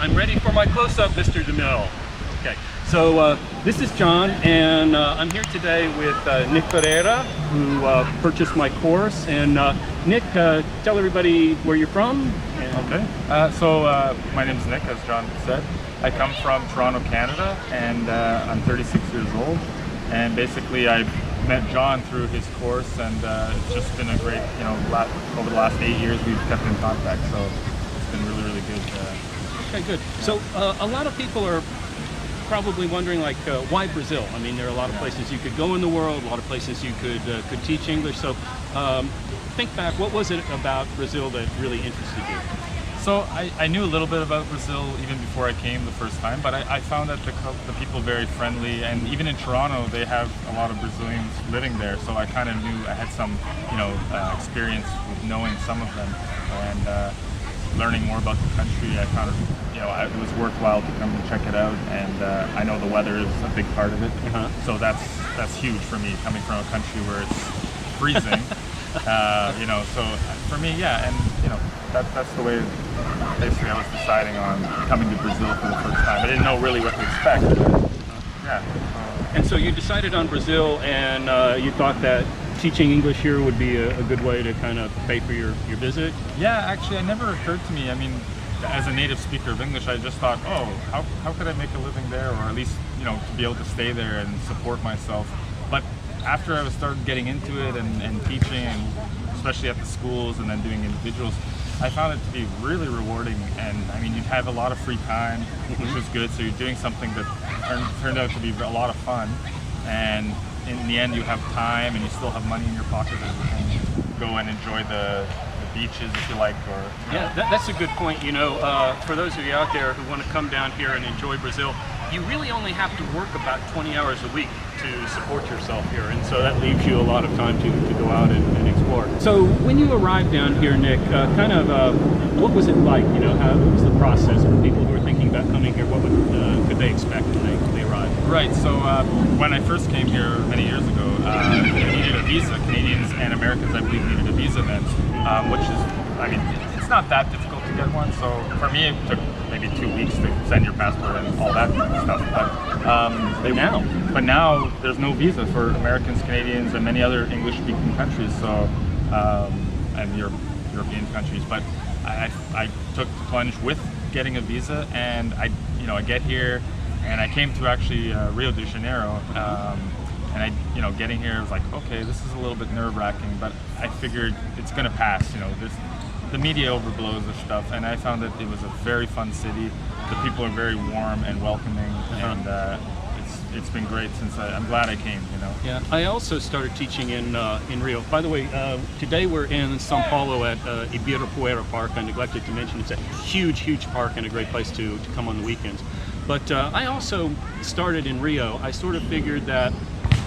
I'm ready for my close-up, Mr. DeMille. Okay, so this is John, and I'm here today with Nick Pereira, who purchased my course. And Nick, tell everybody where you're from. Okay, my name is Nick, as John said. I come from Toronto, Canada, and I'm 36 years old. And basically, I met John through his course, and it's just been a great, over the last 8 years we've kept in contact. So it's been really, really good. Okay, good. So a lot of people are probably wondering, like, why Brazil? I mean, there are a lot of places you could go in the world, a lot of places you could teach English. So think back, what was it about Brazil that really interested you? So I knew a little bit about Brazil even before I came the first time, but I found that the people very friendly, and even in Toronto they have a lot of Brazilians living there. So I kind of knew I had some, experience with knowing some of them, and learning more about the country. I found it was worthwhile to come and check it out, and I know the weather is a big part of it. So that's huge for me, coming from a country where it's freezing. So for me, yeah, and that's the way basically I was deciding on coming to Brazil for the first time. I didn't know really what to expect. Yeah. And so you decided on Brazil, and you thought that teaching English here would be a good way to kind of pay for your visit? Yeah, actually, it never occurred to me. I mean, as a native speaker of English, I just thought, oh, how could I make a living there, or at least, to be able to stay there and support myself. But after I started getting into it and teaching, and especially at the schools and then doing individuals, I found it to be really rewarding. And I mean, you'd have a lot of free time, which was good. So you're doing something that turned out to be a lot of fun. And in the end, you have time and you still have money in your pocket, and you can go and enjoy the beaches if you like. Or yeah, that's a good point. For those of you out there who want to come down here and enjoy Brazil, you really only have to work about 20 hours a week to support yourself here, and so that leaves you a lot of time to go out and explore. So when you arrived down here, Nick, what was it like? How was the process for people who are thinking about coming here? What could they expect when they arrive? Right. So when I first came here many years ago, you needed a visa. Canadians and Americans, I believe, needed a visa then, which is, I mean, it's not that difficult to get one. So for me, it took maybe 2 weeks to send your passport and all that stuff. But now there's no visa for Americans, Canadians, and many other English-speaking countries. So and European countries. But I took the plunge with getting a visa, and I get here, and I came to actually Rio de Janeiro, and getting here was like, okay, this is a little bit nerve-wracking, but I figured it's gonna pass. The media overblows the stuff, and I found that it was a very fun city. The people are very warm and welcoming, and it's been great since I'm glad I came. Yeah, I also started teaching in Rio. By the way, today we're in São Paulo at Ibirapuera Park. I neglected to mention it's a huge park and a great place to come on the weekends. But I also started in Rio. I sort of figured that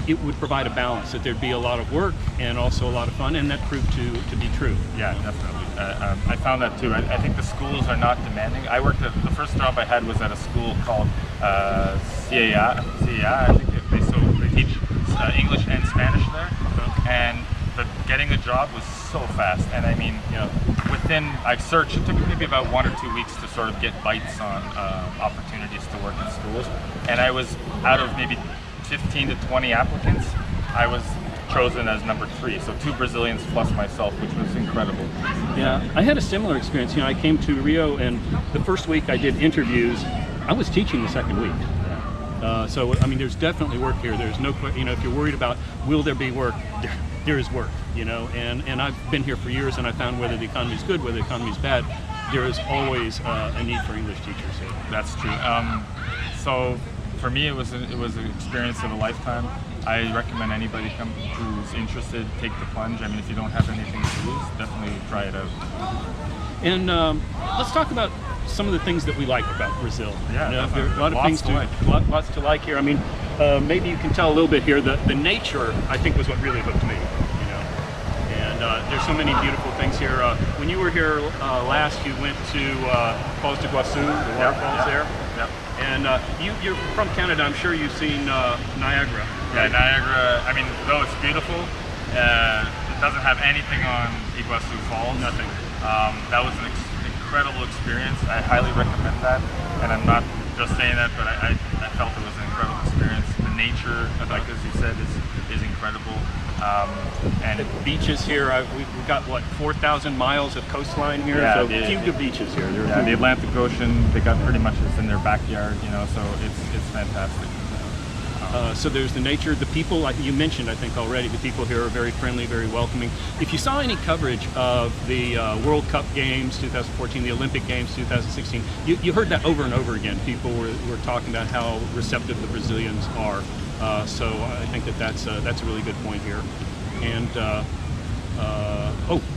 it would provide a balance, that there'd be a lot of work and also a lot of fun, and that proved to be true. Yeah, definitely. I found that too. I think the schools are not demanding. The first job I had was at a school called CAA. I think they teach English and Spanish there, and getting the job was so fast. And I mean, I searched. It took maybe about 1 or 2 weeks to sort of get bites on opportunities to work in schools, and I was out of maybe 15 to 20 applicants, I was chosen as number 3, so 2 Brazilians plus myself, which was incredible. Yeah, I had a similar experience. I came to Rio, and the first week I did interviews. I was teaching the second week. So I mean, there's definitely work here. There's no, if you're worried about will there be work, there is work. And I've been here for years, and I found whether the economy is good, whether the economy is bad, there is always a need for English teachers here. That's true. So for me, it was an experience of a lifetime. I recommend anybody who's interested, take the plunge. I mean, if you don't have anything to lose, definitely try it out. And let's talk about some of the things that we like about Brazil. Yeah, there are a lot of things lots to like here. I mean, maybe you can tell a little bit here. The nature, I think, was what really hooked me. And there's so many beautiful things here. When you were here last, you went to Foz do Iguaçu, the waterfalls there. Yep. And you're from Canada. I'm sure you've seen Niagara. Right? Yeah, Niagara. I mean, though it's beautiful, it doesn't have anything on Iguaçu Falls. Nothing. That was an incredible experience. I highly recommend that, and I'm not just saying that, but I felt it was an incredible experience. The nature, like as you said, is incredible. And the beaches here, we've got what, 4,000 miles of coastline here, yeah, so few good beaches here. Yeah, the Atlantic Ocean, they got pretty much this in their backyard, you know, so it's fantastic. So there's the nature, the people, like you mentioned, I think already, the people here are very friendly, very welcoming. If you saw any coverage of the World Cup Games 2014, the Olympic Games 2016, you heard that over and over again. People were talking about how receptive the Brazilians are. So I think that's a really good point here. And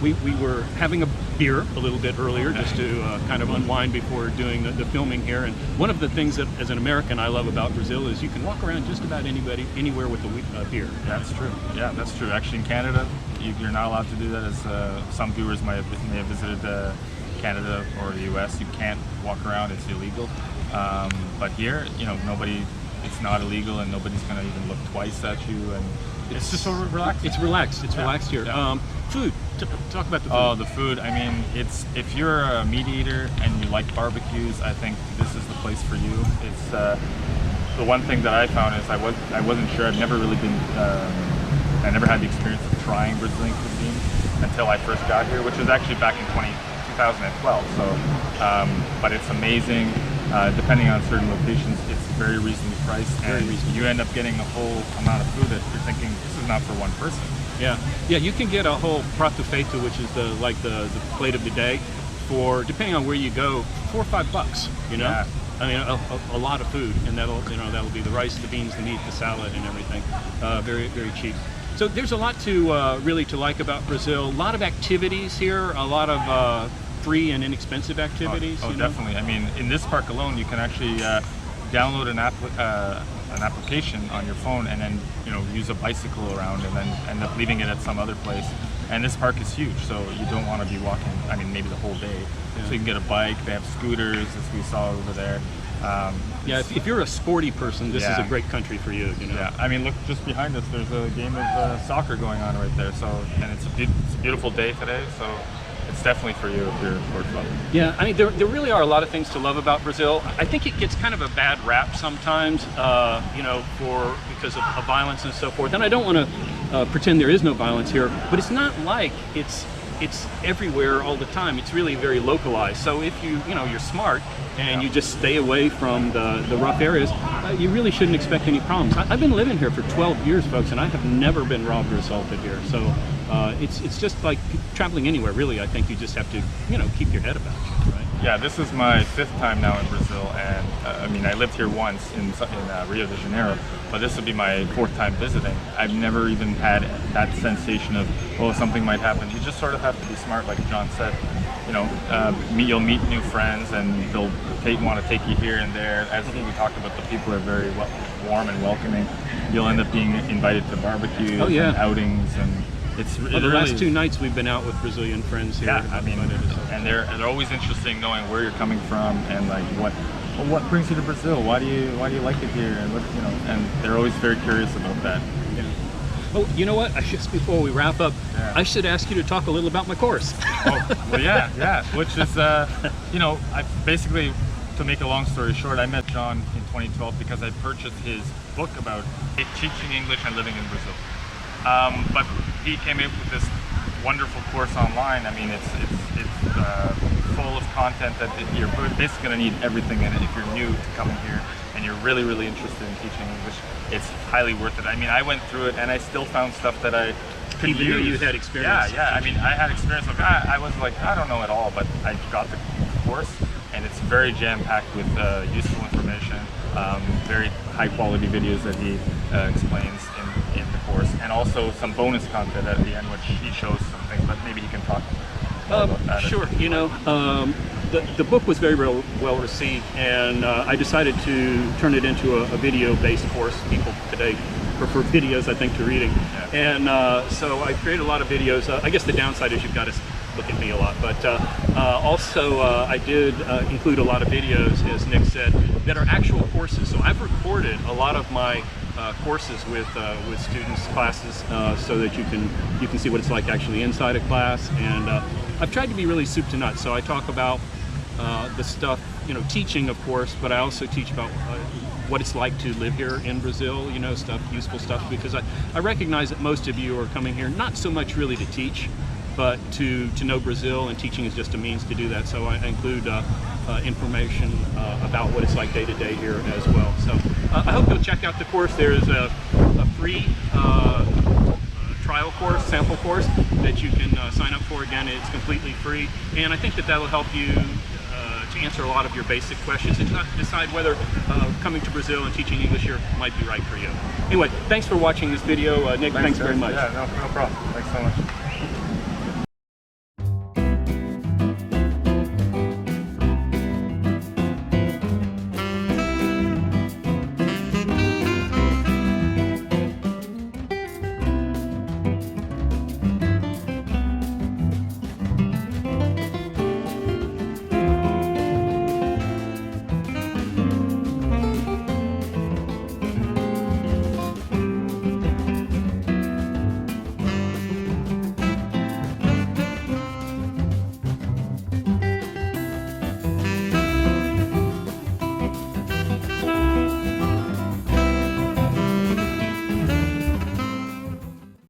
we were having a beer a little bit earlier just to kind of unwind before doing the filming here. And one of the things that, as an American, I love about Brazil is you can walk around just about anywhere with a beer. That's true. Yeah, that's true. Actually, in Canada, you're not allowed to do that. As some viewers may have visited Canada or the U.S., you can't walk around. It's illegal. But here, you know, it's not illegal, and nobody's going to even look twice at you. And it's just so relaxed. It's relaxed. It's relaxed here. Yeah. Food. Talk about the food. Oh, the food. I mean, if you're a meat eater and you like barbecues, I think this is the place for you. It's the one thing that I found is I wasn't sure. I've never really been. I never had the experience of trying Brazilian cuisine until I first got here, which was actually back in 2012. So, but it's amazing. Depending on certain locations, it's very reasonably priced, and you end up getting a whole amount of food that you're thinking this is not for one person. Yeah, you can get a whole prato feito, which is the plate of the day, for, depending on where you go, $4 or $5. You know, Yeah. I mean a lot of food, and that'll be the rice, the beans, the meat, the salad, and everything. Very, very cheap. So there's a lot to really to like about Brazil. A lot of activities here, a lot of free and inexpensive activities. Oh, you know? definitely. I mean, in this park alone, you can actually download an application on your phone, and then use a bicycle around, and then end up leaving it at some other place. And this park is huge, so you don't want to be walking. I mean, maybe the whole day. Yeah. So you can get a bike. They have scooters, as we saw over there. If you're a sporty person, this is a great country for you. You know. Yeah. I mean, look just behind us. There's a game of soccer going on right there. So, and it's a beautiful day today. So. It's definitely for you if you're a sports lover. Yeah, I mean, there really are a lot of things to love about Brazil. I think it gets kind of a bad rap sometimes, because of violence and so forth. And I don't want to pretend there is no violence here, but it's not like it's everywhere all the time. It's really very localized. So if you're smart and you just stay away from the rough areas, you really shouldn't expect any problems. I've been living here for 12 years, folks, and I have never been robbed or assaulted here. So it's just like traveling anywhere, really. I think you just have to, keep your head about it, right? Yeah, this is my 5th time now in Brazil, and I mean, I lived here once in Rio de Janeiro, but this will be my 4th time visiting. I've never even had that sensation of, something might happen. You just sort of have to be smart, like John said. You'll meet new friends, and they'll want to take you here and there. As we talked about, the people are very warm and welcoming. You'll end up being invited to barbecues and outings, and the last 2 nights we've been out with Brazilian friends here. Yeah, I mean, and they're always interesting knowing where you're coming from, and like what brings you to Brazil? Why do you like it here? And and they're always very curious about that. Yeah. Oh, you know what? Just before we wrap up, I should ask you to talk a little about my course. Which is I basically, to make a long story short, I met John in 2012 because I purchased his book about teaching English and living in Brazil. But he came up with this wonderful course online. I mean, it's full of content that you're basically going to need everything in it if you're new to coming here and you're really, really interested in teaching English. It's highly worth it. I mean, I went through it and I still found stuff that I could use. Even though you had experience. Yeah. I mean, I had experience. I was like, I don't know at all, but I got the course, and it's very jam-packed with useful information, very high-quality videos that he explains in the course, and also some bonus content at the end, which he shows some things, but maybe he can talk more about that. Sure. The book was very well received, and I decided to turn it into a video-based course. People today prefer videos, I think, to reading. Yeah. And so I created a lot of videos. I guess the downside is you've got to look at me a lot, but also I did include a lot of videos, as Nick said, that are actual courses. So I've recorded a lot of my courses with students, classes, so that you can see what it's like actually inside a class. And I've tried to be really soup to nuts. So I talk about the stuff, you know, teaching of course, but I also teach about what it's like to live here in Brazil, you know, stuff, useful stuff, because I recognize that most of you are coming here not so much really to teach, but to know Brazil, and teaching is just a means to do that. So I include information about what it's like day to day here as well. So I hope you'll check out the course. There's a free trial course, sample course that you can sign up for. Again, it's completely free, and I think that will help you to answer a lot of your basic questions and decide whether coming to Brazil and teaching English here might be right for you. Anyway, thanks for watching this video. Nick, thanks very much. Yeah, no problem. Thanks so much.